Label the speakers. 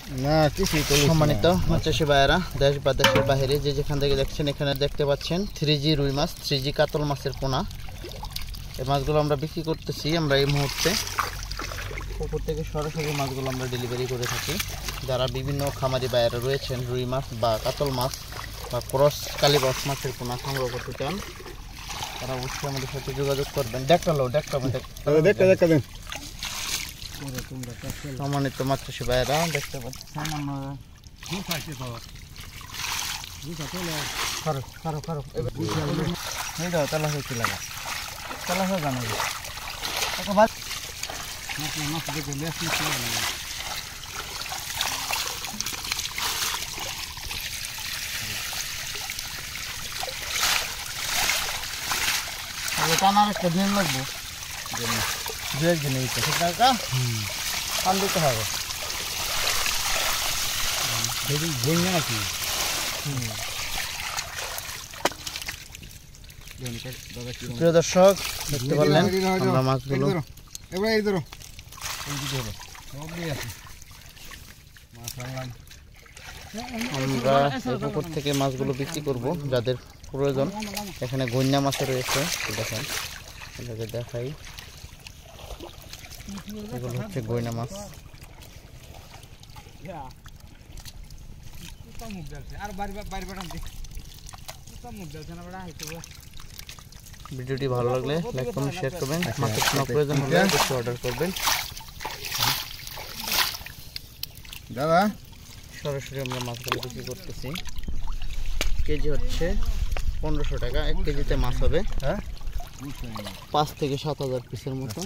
Speaker 1: না কিছুই তো
Speaker 2: সম্মানিত মাছ চাষি ভাইয়েরা, দেশ বা দেশের বাইরে যে যেখান থেকে দেখছেন, এখানে দেখতে পাচ্ছেন 3G রুই মাছ, 3G কাতল মাছের পোনা। এই মাছগুলো আমরা বিক্রি করতেছি। আমরা এই মুহূর্তে পুকুর থেকে সরাসরি মাছগুলো আমরা ডেলিভারি করে থাকি। যারা বিভিন্ন খামারি ভাইয়েরা রয়েছেন রুই মাছ বা কাতল মাছ বা ক্রস কালীবাস মাছের পোনা সংগ্রহ করতে চান, তারা অবশ্যই আমাদের সাথে যোগাযোগ করবেন। সম্মানিত মাছ চাষি ভাইয়েরা, দেখতে পাচ্ছেন আমরা তালা হয়েছে লাগা তালা হয়ে জানা টানার একটা দিন লাগবো, দু একদিন টাকা পান দিতে হবে নাকি। প্রিয় দর্শক, দেখতে পারলেন আমরা মাছগুলো আমরা এই পুকুর থেকে মাছগুলো বিক্রি করব যাদের প্রয়োজন। এখানে গইন্না মাছ রয়েছে, দেখেন এটাকে দেখাই। এগুলো হচ্ছে গইনা মাছ। ভিডিওটি ভালো লাগলে লাইক কমেন্ট শেয়ার করবেন। মাছের কোনো প্রয়োজন হলে অবশ্যই অর্ডার করবেন।
Speaker 1: দাদা
Speaker 2: সরাসরি আমরা মাছগুলো বিক্রি করতেছি। কেজি হচ্ছে 1500 টাকা। 1 কেজিতে মাছ হবে 5 থেকে 7000 পিসের মতো।